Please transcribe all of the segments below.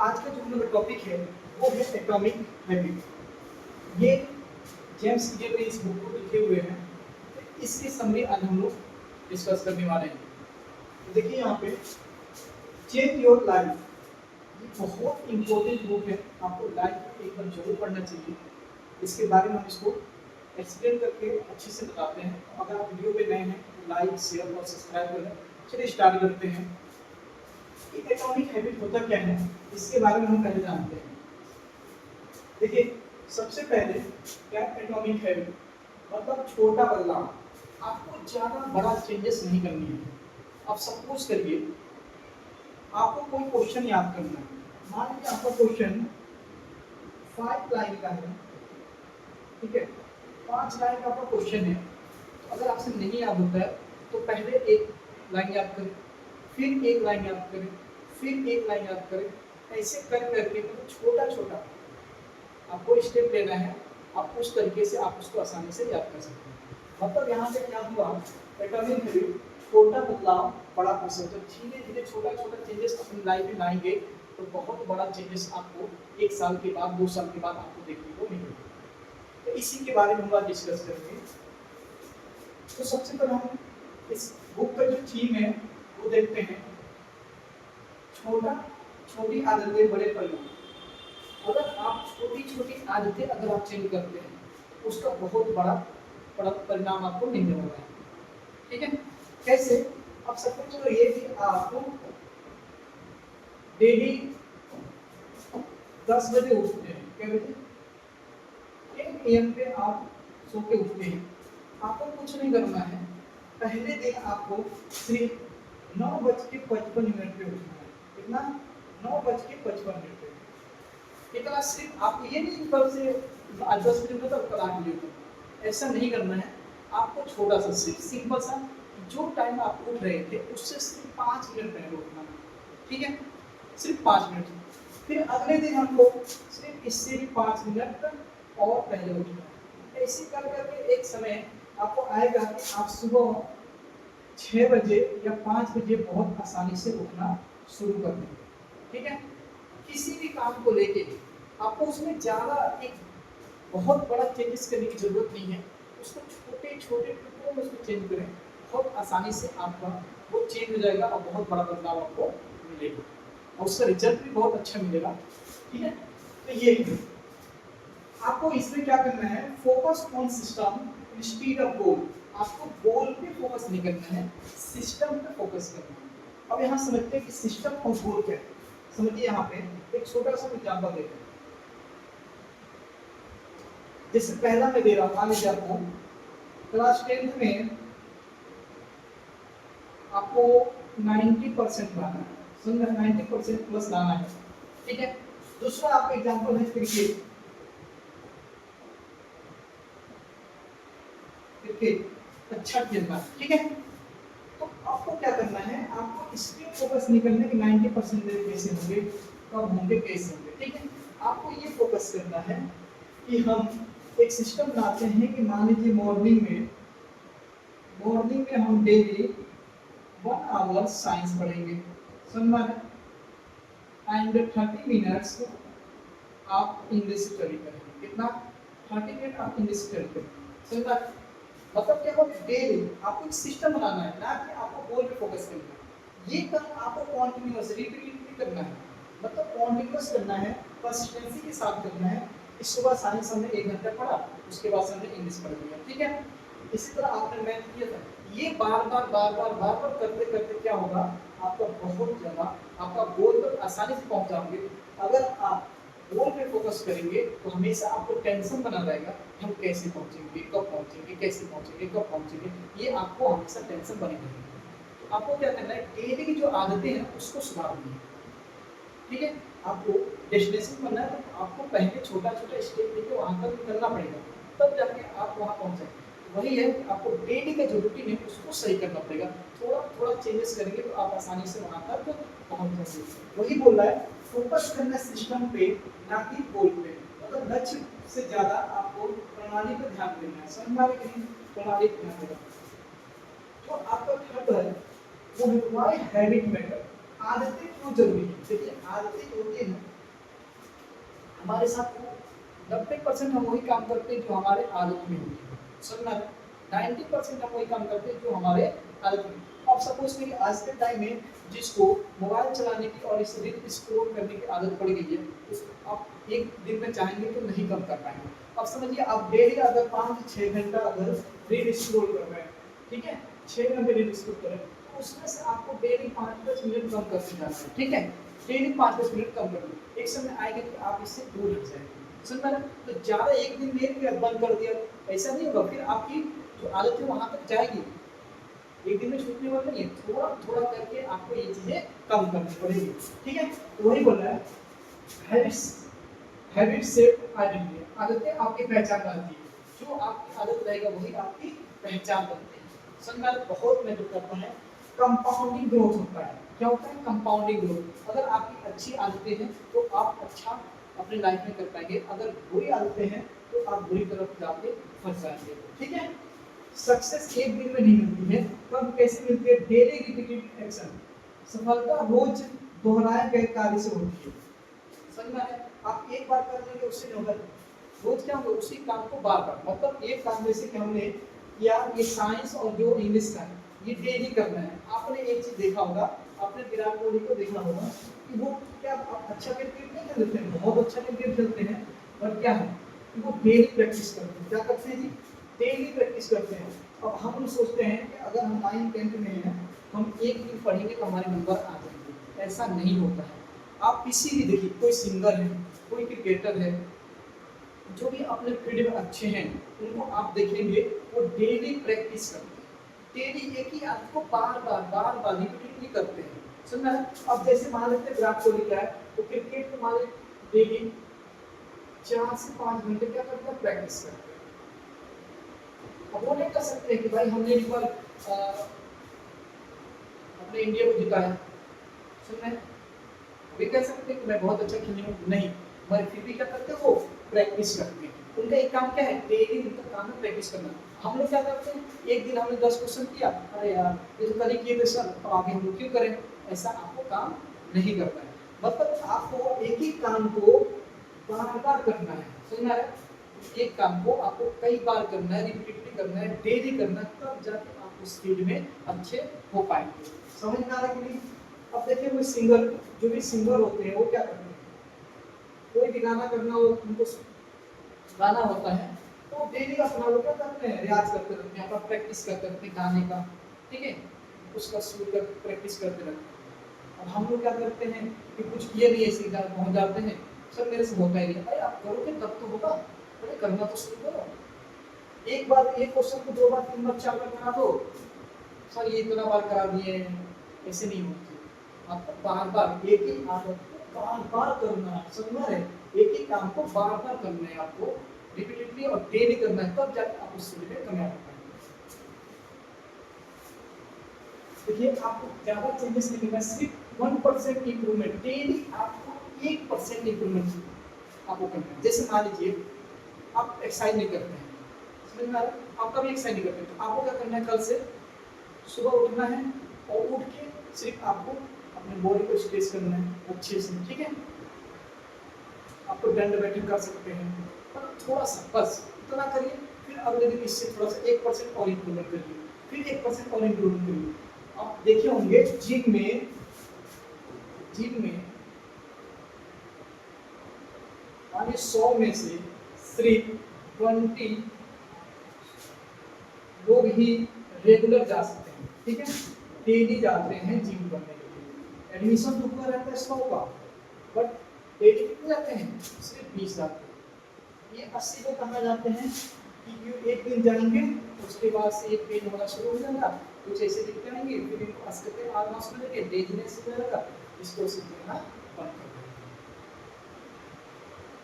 आज का जो हमारा टॉपिक है वो है एटॉमिक हैबिट। ये जेम्स क्लियर ने इस बुक को लिखे हुए हैं। तो इसके समरी आज हम लोग डिस्कस करने वाले हैं। तो देखिए यहाँ पे चेंज योर लाइफ, ये बहुत इंपॉर्टेंट बुक है, आपको लाइफ में एक बार जरूर पढ़ना चाहिए। इसके बारे में हम इसको एक्सप्लेन करके अच्छे से बताते हैं। अगर आप वीडियो पे नए हैं तो लाइक शेयर और सब्सक्राइब करें। चलिए स्टार्ट करते हैं। एटॉमिक हैबिट होता क्या है इसके बारे में हम पहले जानते हैं। देखिए सबसे पहले क्या एटॉमिक हैबिट मतलब छोटा बदलाव, आपको ज्यादा बड़ा चेंजेस नहीं करनी है। अब सपोज करिए आपको कोई क्वेश्चन याद करना है, मान लीजिए आपका क्वेश्चन 5 लाइन का है, ठीक है, 5 लाइन का आपका क्वेश्चन है। तो अगर आपसे नहीं याद होता है तो पहले एक लाइन याद करें, फिर एक लाइन याद करें, फिर एक लाइन याद करें, ऐसे कर करके मतलब छोटा छोटा आपको स्टेप लेना है। आप उस तरीके से आप उसको आसानी से याद कर सकते हैं। मतलब यहाँ पे क्या हुआ, एटॉमिक हैबिट छोटा बदलाव बड़ा असर। जब धीरे धीरे छोटा छोटा चेंजेस अपनी लाइफ में लाएंगे तो बहुत बड़ा चेंजेस आपको 1 साल के बाद 2 साल के बाद आपको देखने को मिलेगा। तो इसी के बारे में हम आज डिस्कस करेंगे। तो सबसे पहले हम इस बुक का जो थीम है वो देखते हैं, छोटी आदतें बड़े परिणाम। अगर आप छोटी छोटी आदतें अगर आप चेंज करते हैं उसका बहुत बड़ा बड़ा परिणाम आपको मिलने वाला है, ठीक है। कैसे? अब सपोज करो ये कि आप डेली 10 बजे उठते हैं, क्या बजे 10 AM पे आप सो के उठते हैं। आपको कुछ नहीं करना है, पहले दिन आपको सिर्फ 9:55 पे उठना है। कितना? 9:55 पे। इतना सिर्फ आपको ये नहीं कल से 10 बजे तक कल 8 बजे तक ऐसा नहीं करना है। आपको छोटा सा सिर्फ सिंपल सा जो टाइम आप उठ रहे थे उससे सिर्फ 5 मिनट पहले उठना है, ठीक है, सिर्फ 5 मिनट। फिर अगले दिन हमको सिर्फ इससे भी 5 मिनट और पहले उठना है। ऐसे कर करके एक समय आपको आएगा कि आप सुबह 6 बजे या 5 बजे बहुत आसानी से उठना शुरू कर देंगे, ठीक है। किसी भी काम को लेके आपको उसमें ज़्यादा एक बहुत बड़ा चेंजेस करने की जरूरत नहीं है। उसको छोटे छोटे टुकड़ों में उसको चेंज करें, बहुत आसानी से आपका वो चेंज हो जाएगा और बहुत बड़ा बदलाव आपको मिलेगा और उसका रिजल्ट भी बहुत अच्छा मिलेगा, ठीक है। तो ये आपको इसमें क्या करना है, focus on system instead of goal. आपको गोल पे फोकस नहीं करना है, सिस्टम पे फोकस करना है। अब यहाँ समझते हैं कि सिस्टम और गोल क्या है। समझिए यहाँ पे एक छोटा सा एग्जांपल देते हैं। जैसे पहला मैं दे रहा हूँ, मान लीजिए आपको क्लास 10th में आपको 90% लाना है, समझ 90% प्लस लाना है, ठीक है। दूसरा आपका एग्जांपल है क्रिकेट। क्रिकेट अच्छा खेलना, ठीक है। तो आपको क्या करना है, आपको इस पे फोकस नहीं करना कि 90% कैसे होंगे, कब होंगे, कैसे होंगे, ठीक है। आपको ये फोकस करना है कि हम एक सिस्टम बनाते हैं कि मान लीजिए मॉर्निंग में हम डेली 1 आवर साइंस पढ़ेंगे, समझ में, एंड 30 मिनट्स आप इंग्लिश स्टडी करेंगे। कितना? 30 मिनट आप इंग्लिश स्टडी करेंगे, समझ में। मतलब क्या हो, डेली आपको एक सिस्टम बनाना है, ना कि आपको गोल पे फोकस करना है। ये काम आपको कॉन्टिन्यूअस रिपीटेडली करना है, मतलब कॉन्टिन्यूअस करना है, कंसिस्टेंसी के साथ करना है। इस सुबह साइंस हमने 1 घंटा पढ़ा, उसके बाद हमने इंग्लिश पढ़ लिया, ठीक है। इसी तरह आपने मैथ किया था। ये बार बार करते करते क्या होगा, आपका बहुत ज्यादा आपका गोल तक आसानी से पहुंच जाओगे। अगर आप गोल पे फोकस करेंगे तो हमेशा आपको टेंशन बना रहेगा, हम कैसे पहुंचेंगे, कब पहुंचेंगे, कैसे पहुंचेंगे, कब पहुंचेंगे, ये आपको हमेशा टेंशन बनी रहेगी। तो आपको क्या करना है, डेली की जो आदतें हैं उसको सुधारनी है, ठीक है। आपको डेस्टिनेशन बनना है तो आपको पहले छोटा छोटा स्टेप लेके वहां तक करना पड़ेगा, तब जाके आप वहां पहुंचेंगे। वही है कि आपको डेली का जो रूटीन है उसको सही करना पड़ेगा। थोड़ा थोड़ा चेंजेस करेंगे तो आप आसानी से वहां तक पहुंच जाएंगे। वही बोल रहा है, फोकस करना सिस्टम पे ना कि गोल पे। मतलब लक्ष्य से ज्यादा आपको प्रणाली पर ध्यान देना है, समझ में आ रही है? प्रणाली पर ध्यान देना। तो आपका थर्ड है वो है व्हाई हैबिट मैटर। आदतें क्यों जरूरी है। देखिए आदतें जो होती है ना हमारे साथ 90% हम वही काम करते हैं जो हमारे आदत में होती है, समझना है। 90% हम वही काम करते हैं जो हमारे आदत में। अब सपोज करिए आज के टाइम में जिसको मोबाइल चलाने की और इस रील स्क्रॉल करने की आदत पड़ गई है, उसको आप एक दिन में चाहेंगे तो नहीं कम कर पाएंगे। अब समझिए आप डेली अगर 5 से 6 घंटा अगर रील स्क्रॉल कर रहे हैं, ठीक है, 6 घंटे रील स्क्रॉल कर रहे हैं, तो उसमें से आपको डेली 5-10 मिनट कम करते जाना है, ठीक है, डेली 5-10 मिनट कम कर लो। एक समय आएगा कि आप इससे दूर हट जाएंगे, समझ में? तो ज्यादा एक दिन देर के बंद कर दिया ऐसा नहीं होगा, फिर आपकी जो आदत है वहां तक जाएगी, एक दिन में छूटने वाला नहीं है, थोड़ा थोड़ा करके आपको ये चीजें कम करनी पड़ेगी, ठीक है। तो वही बोल रहा है हैबिट्स, हैबिट शेप आइडेंटिटी, आदतें आपकी पहचान बनाती है, जो आपकी आदत रहेगा वही आपकी पहचान बनती है, समझ में? बहुत मैटर करता है। कंपाउंडिंग ग्रोथ होता है, क्या होता है? Compounding growth. अगर आपकी अच्छी आदतें हैं तो आप अच्छा अपनी लाइफ में कर पाएंगे, अगर बुरी आदतें हैं तो आप बुरी तरफ जाके फंस जाएंगे, ठीक है। सक्सेस एक दिन में नहीं मिलती है, कब कैसे मिलती है? डेली रिपीटेड एक्शन, सफलता रोज दोहराए गए कार्य से होती है, समझ में आया? आप एक बार कर लेंगे उससे नहीं होगा, रोज क्या होगा? उसी काम को बार बार, मतलब एक काम जैसे कि हमने किया ये साइंस और जो इंग्लिश का है ये डेली करना है। आपने एक चीज देखा होगा, आपने विराट कोहली को देखा होगा कि वो क्या अच्छा क्रिकेट नहीं खेलते हैं, बहुत अच्छा क्रिकेट खेलते हैं, और क्या है कि वो डेली प्रैक्टिस करते हैं। क्या करते हैं जी? डेली प्रैक्टिस करते हैं। अब हम लोग सोचते हैं कि अगर हम 9th-10th में हैं हम एक दिन पढ़ेंगे तो हमारे नंबर आ जाएंगे, ऐसा नहीं होता है। आप किसी भी देखिए, कोई सिंगर है, कोई क्रिकेटर है, जो भी अपने फील्ड में अच्छे हैं उनको आप देखेंगे वो डेली प्रैक्टिस करते हैं, डेली एक ही आदत को बार बार रिपीटेडली करते हैं, समझ में? अब जैसे मान लेते हैं विराट कोहली क्या है, तो क्रिकेट को मान लेते डेली 4 से 5 घंटे क्या करते हैं? प्रैक्टिस करते हैं। अब वो नहीं कर सकते कि भाई हमने एक बार अपने इंडिया को जिताया, समझ में? वे कह सकते हैं कि मैं बहुत अच्छा खेलने हूँ, नहीं, मगर फिर भी क्या करते हैं? वो प्रैक्टिस करते हैं। उनका एक काम क्या है? डेली उनका काम है प्रैक्टिस करना। हम लोग क्या करते हैं? एक दिन हमने 10 क्वेश्चन किया, अरे यार ये तो कल ही किए थे सर, तो आगे हम लोग क्यों करें? ऐसा आपको काम नहीं करना है। मतलब आपको एक ही काम को बार बार करना है, समझ में आ रहा है? एक काम को आपको कई बार करना है, रिपीटेडली करना है, डेली करना है, तब जाके आप उस फील्ड में अच्छे हो पाएंगे। समझ में आ रहा है कि नहीं? अब देखिए कोई सिंगर, जो भी सिंगर होते हैं वो क्या करते हैं? कोई भी गाना करना हो उनको गाना होता है तो डेली अपना लोग क्या करते हैं? रियाज करते रहते हैं, अपना प्रैक्टिस करते रहते हैं गाने का, ठीक है, उसका सुर का प्रैक्टिस करते रहते हैं। अब हम लोग क्या करते हैं कि कुछ किए नहीं ऐसे गाना पहुंच जाते हैं, सर मेरे से होता ही नहीं। अरे आप करोगे तब तो होगा, अरे करना तो शुरू करो। एक बार एक क्वेश्चन को 2 बार 3 बार 4 बार करा दो, सर ये इतना बार करा दिए, ऐसे नहीं होती। आपको बार बार एक ही आदत को बार बार करना है, समझ में आ रहा है? एक ही काम को बार बार करना है आपको, रिपीटेडली और डेली करना है, तब जाके आप उस फील्ड में कामयाब हो पाएंगे। देखिए आपको ज्यादा चेंजेस नहीं करना है, सिर्फ 1% इंप्रूवमेंट, डेली आपको 1% इंप्रूवमेंट आपको करना है। जैसे मान लीजिए आप एक्सरसाइज नहीं करते हैं, समझ में आ रहा है? आप कभी एक्सरसाइज नहीं करते तो आपको क्या करना है? कल से सुबह उठना है और उठ के सिर्फ आपको अपने बॉडी को स्ट्रेच करना है अच्छे से, ठीक है। आपको दंड बैठक कर सकते हैं, पर थोड़ा सा बस इतना करिए, फिर अगले दिन इससे थोड़ा सा 1% और इम्प्रूवमेंट करिए, फिर 1% और इम्प्रूवमेंट करिए। आप देखे होंगे जिम में मानिए 100 में से सिर्फ 20 लोग ही रेगुलर जा सकते हैं, ठीक है, डेली जाते हैं जिम करने के लिए। एडमिशन तो हुआ रहता है 100 का, बट डेली कितने जाते हैं? सिर्फ 20 जाते हैं। ये 80 लोग कहाँ जाते हैं कि ये एक दिन जाएंगे उसके बाद से एक पेन होना शुरू हो जाएगा, कुछ ऐसे दिखते रहेंगे, फिर इनको अस्कते आलमास में लगे, डेजीनेस हो जाएगा, इसको सीखना बंद कर देंगे।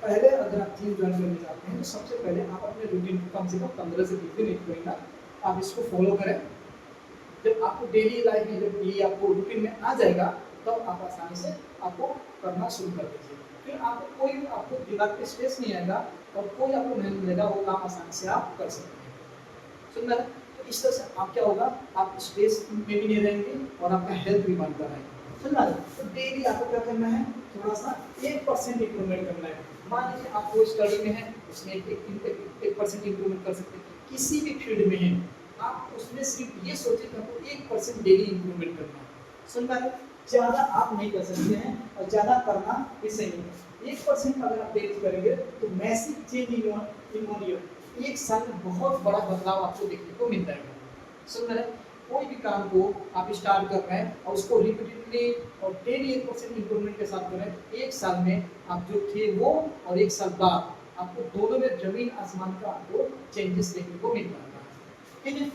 पहले अगर आप जिम ज्वाइन करने जाते हैं तो सबसे पहले आप अपने रूटीन को कम से कम 15 से 20 दिन, एक महीना आप इसको फॉलो करें। जब आपको डेली लाइफ में जब ये आपको रूटीन में आ जाएगा तब आप आसानी से आपको करना शुरू कर दीजिए। फिर आपको कोई आपको दिमाग पे स्ट्रेस नहीं आएगा और कोई आपको नहीं मिलेगा, वो काम आसानी से आप कर सकते हैं। सुन रहे? तो इस तरह से आप क्या होगा, आप स्ट्रेस में भी नहीं रहेंगे और आपका हेल्थ भी बनता रहेगा। सुन रहे? तो डेली आपको क्या करना है थोड़ा सा 1% इंप्रूवमेंट करना है। मान लीजिए आप वो स्टडी में है, उसमें 1% इंप्रूवमेंट कर सकते हैं। किसी भी फील्ड में है, आप उसमें सिर्फ ये सोचिए कि आपको 1% डेली इंप्रूवमेंट करना है। सुन पा रहे हैं? ज़्यादा आप नहीं कर सकते हैं और ज़्यादा करना भी सही नहीं है। 1% अगर आप डेली करेंगे तो मैसिव चेंज इन 1 ईयर, 1 साल में बहुत बड़ा बदलाव आपको देखने को मिल जाएगा। सुन रहे हैं? कोई भी काम को आप स्टार्ट कर रहे हैं और उसको रिपीटेडली और डेली 1% इंप्रूवमेंट के साथ करें, 1 साल में आप जो थे वो और 1 साल बाद आपको दोनों में जमीन आसमान का आपको चेंजेस देखने को मिल जाएगा। ठीक है,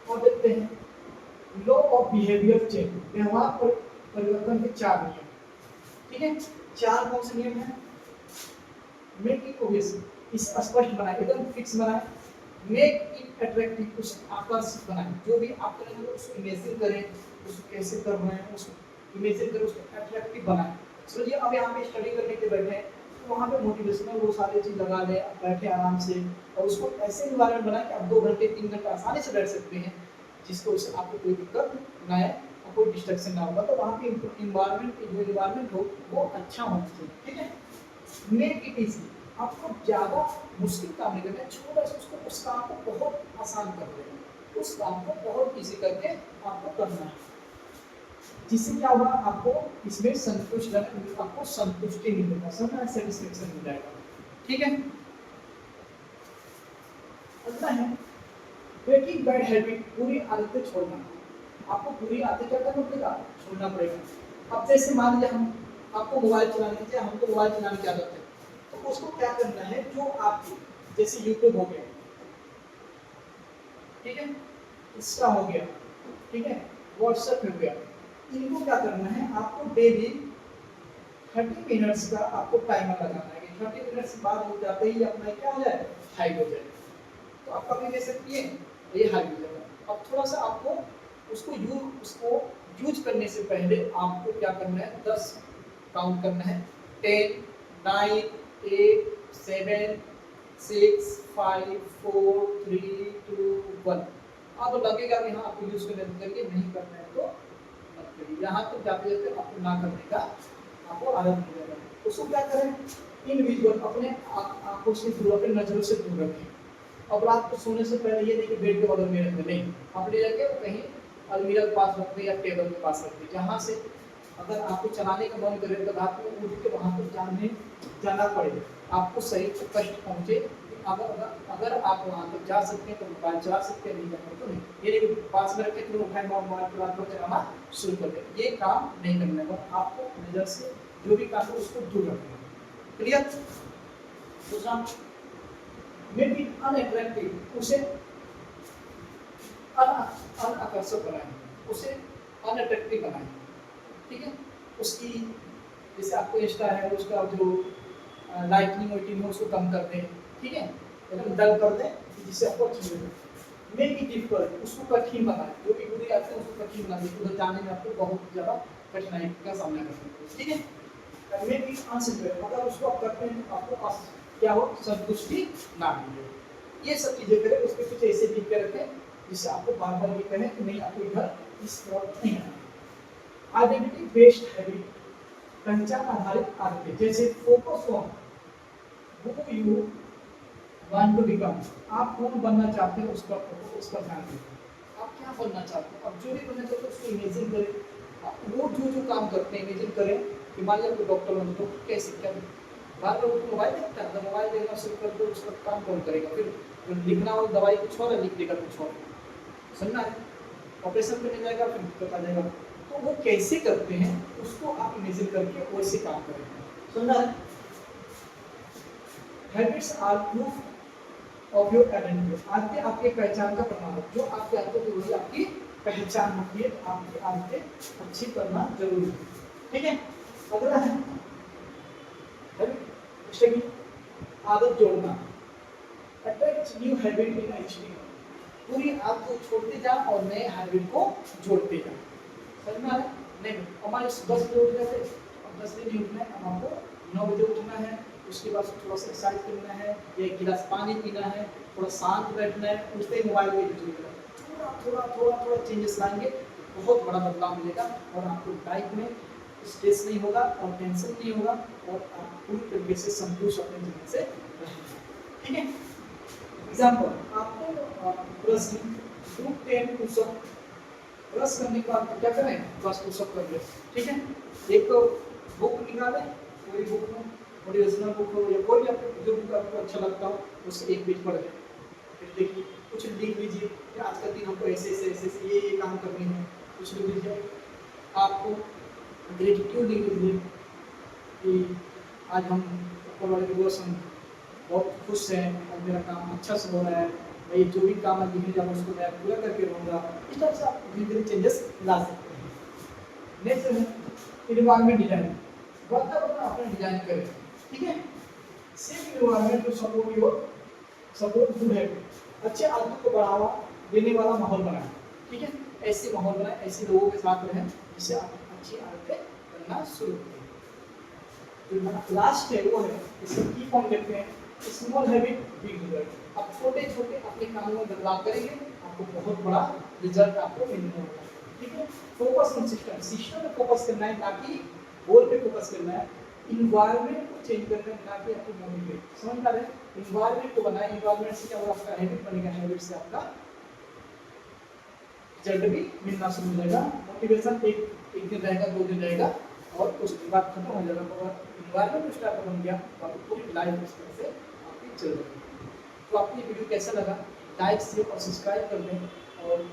और देखते हैं लॉ ऑफ बिहेवियर चेंज, व्यवहार परिवर्तन के 4 नियम। ठीक है, 4 कौन से नियम है? मेक इट ऑब्वियस, इस स्पष्ट बनाए, एकदम फिक्स बनाए। मेक इट अट्रैक्टिव, उस आकर्षक बनाए। जो भी आप करेंगे उसको इमेजिन करें, उसको कैसे कर रहे हैं उसको इमेजिन करें, उसको अट्रैक्टिव बनाए। समझिए अब यहाँ पे स्टडी करने के बैठे हैं तो वहाँ पे मोटिवेशनल वो सारी चीज लगा ले, आप बैठे आराम से और उसको ऐसे इन्वायरमेंट बनाए कि आप 2 घंटे 3 घंटे आसानी से बैठ सकते हैं, जिसको उससे आपको कोई दिक्कत ना आए और कोई डिस्ट्रैक्शन ना होगा। तो वहाँ पे इन्वायरमेंट हो वो अच्छा होना चाहिए। ठीक है, मेक इट इजी, आपको ज़्यादा मुश्किल काम नहीं करना है, छोटा सा उसको उस काम को बहुत आसान कर देना, उस काम को बहुत इजी करके आपको करना है, जिससे क्या होगा आपको इसमें संतुष्ट रहना, आपको संतुष्टि मिलेगा, समझना, सेटिस्फेक्शन मिल जाएगा। ठीक है, अगला है ब्रेकिंग बैड हैबिट, बुरी आदतें छोड़ना। आपको बुरी आदतें क्या करना पड़ेगा? छोड़ना पड़ेगा। अब जैसे मान लीजिए हम आपको मोबाइल चलाने की, हमको मोबाइल चलाने की आदत है, तो उसको क्या करना है, जो आपकी जैसे यूट्यूब हो गया, ठीक है, इंस्टा हो गया, ठीक है, व्हाट्सएप हो गया, इनको क्या करना है, आपको डेली 30 मिनट्स का आपको टाइमर लगाना है कि 30 मिनट्स बाद हो जाते ही अपना क्या हो जाए, हाई हो जाए। तो आप कभी ले सकती है ये हाई हो जाएगा। अब थोड़ा सा आपको उसको यूज करने से पहले आपको क्या करना है, 10 काउंट करना है, 10 9 8 7 6 5 4 3 2 1। अब लगेगा कि हाँ आपको यूज करके नहीं करना है तो मत करिए। यहाँ तक जाते जाते आपको ना करने का आपको आदत हो जाएगा। उसको क्या करें, इनविजुअल, अपने आंखों से दूर, अपने नजरों से दूर रखें। अब रात को सोने से पहले ये नहीं कि बेड के बगल में रखते, नहीं, आप ले जाके कहीं अलमीरा के पास रख दे या टेबल के पास रख दे, जहाँ से अगर आपको चलाने का मन करे तो रात में उठ के वहाँ तक जाना पड़े, आपको शरीर को कष्ट पहुँचे। अगर आप वहाँ तक जा सकते हैं तो मोबाइल चला सकते हैं, नहीं जाते तो नहीं। ये नहीं पास में रखे तो उठाए मोबाइल को रात को चलाना शुरू कर दें, ये काम नहीं करना है। आपको नजर से जो भी काम है उसको दूर रखना है। क्लियर? दूसरा, मेक इट अनअट्रैक्टिव, उसे अनाकर्षक बनाए, उसे अनअट्रैक्टिव बनाए। ठीक है, उसकी जैसे आपको इंस्टा है उसका जो लाइटनिंग वाइटनिंग है उसको कम कर दें, ठीक है, एकदम डल कर दें जिससे आपको अच्छी लगे। मेक इट डिफिकल्ट, उसको कठिन बनाए, जो भी बुरी आदतें उसको कठिन बना दें, उधर जाने में आपको बहुत ज़्यादा कठिनाई का सामना करना पड़ेगा। ठीक है, मेक इट अनसिंपल, अगर उसको आप करते हैं तो आपको क्या हो, संतुष्टि ना मिले। ये सब चीज़ें करें, उसके कुछ ऐसे लिख के रखें जिससे आपको बार बार ये कहें कि नहीं आपको इधर इस तरफ नहीं आना। आइडेंटिटी बेस्ड हैबिट, पहचान आधारित आदतें, जैसे focus on who you want to become, आप कौन बनना चाहते हैं उस पर ध्यान दें। आप क्या बनना चाहते हैं, अब जो भी बनना चाहते हैं उसको इमेजिन करें। वो जो काम करते हैं इमेजिन करें कि मान लीजिए आपको डॉक्टर बनना, तो कैसे क्या बार बार उसको मोबाइल देखता है, अगर मोबाइल देखना शुरू कर दो उसका काम कौन करेगा, फिर लिखना हो दवाई कुछ और है, लिख देगा कुछ और, समझना है, ऑपरेशन करने जाएगा फिर दिक्कत आ जाएगा। तो वो कैसे करते हैं उसको आप इमेजिन करके वैसे काम करें, समझना है। Habits are proof of your identity, आदतें आपके पहचान का प्रमाण है। जो आपकी आदतें होती है वही आपकी पहचान होती है, आपकी आदतें अच्छी करना जरूरी है। ठीक है, अगला है आदत जोड़ना, attach new habit in HD, पूरी आदत को छोड़ते जा और नए हैबिट को जोड़ते जा। समझ में आ रहा है? नहीं, हमारे 10 बजे उठ गए थे, अब 10 बजे नहीं उठना है, अब आपको 9 बजे उठना है, उसके बाद थोड़ा सा एक्सरसाइज करना है, एक गिलास पानी पीना है, थोड़ा शांत बैठना है, उठते ही मोबाइल में थोड़ा चेंजेस लाएंगे, बहुत बड़ा बदलाव मिलेगा और आपको लाइफ में स्ट्रेस नहीं होगा और टेंशन नहीं होगा और आप पूरी तरीके से संतुष्ट अपने जीवन से रहेंगे। ठीक है, एग्जाम्पल आपको प्रश्न ग्रुप 10 पुशअप ब्रश करने के बाद क्या करें, बस पुशअप कर ले। ठीक है, एक तो बुक निकालें, कोई बुक हो, मोटिवेशनल बुक हो या कोई भी आपको जो बुक आपको अच्छा लगता हो उससे एक पेज पढ़ लें, फिर देखिए कुछ लिख लीजिए कि आज का दिन हमको ऐसे ऐसे ऐसे ऐसे ये काम करनी है, कुछ लिख लीजिए। आपको ग्रेटिट्यूड लिख लीजिए कि आज हम ऊपर वाले के दोस्त हम बहुत खुश हैं और मेरा काम अच्छा से हो रहा है, मैं जो भी काम आज लिखने जा रहा हूँ उसको मैं पूरा करके रहूँगा। इस तरह से आप धीरे धीरे चेंजेस ला सकते हैं। नेक्स्ट है एनवायरनमेंट डिजाइन, वातावरण अपना डिजाइन करें। ठीक है, safe environment to support your support good habit, अच्छे आदतों को बढ़ावा देने वाला माहौल बनाएं। ठीक है, ऐसे माहौल बनाएं, ऐसे लोगों के साथ रहें जिससे आप अच्छी आदतें करना शुरू करें। जो लास्ट है वो है इसको की फॉर्म कहते हैं स्मॉल हैबिट बिग रिजल्ट। आप छोटे छोटे अपने कामों में बदलाव करेंगे, आपको बहुत बड़ा रिजल्ट आपको मिलने वाला है। ठीक है, फोकस ऑन सिस्टम, सिस्टम पे फोकस करना है, ताकि गोल पे फोकस करना है, इन्वायरमेंट को चेंज करना है, ना कि आपको मोटिवेट। समझ पा रहे हैं, इन्वायरमेंट को बनाए, इन्वायरमेंट से क्या होगा, आपका हैबिट बनेगा, हैबिट से आपका रिजल्ट भी मिलना शुरू हो जाएगा। मोटिवेशन एक दिन रहेगा, 2 दिन रहेगा और कुछ दिन बाद खत्म हो जाएगा, मगर इन्वायरमेंट स्टार्ट बन गया तो आपकी पूरी लाइफ इस तरह से आपकी चल रही है। तो आपको ये वीडियो कैसा लगा, लाइक शेयर और सब्सक्राइब कर दें और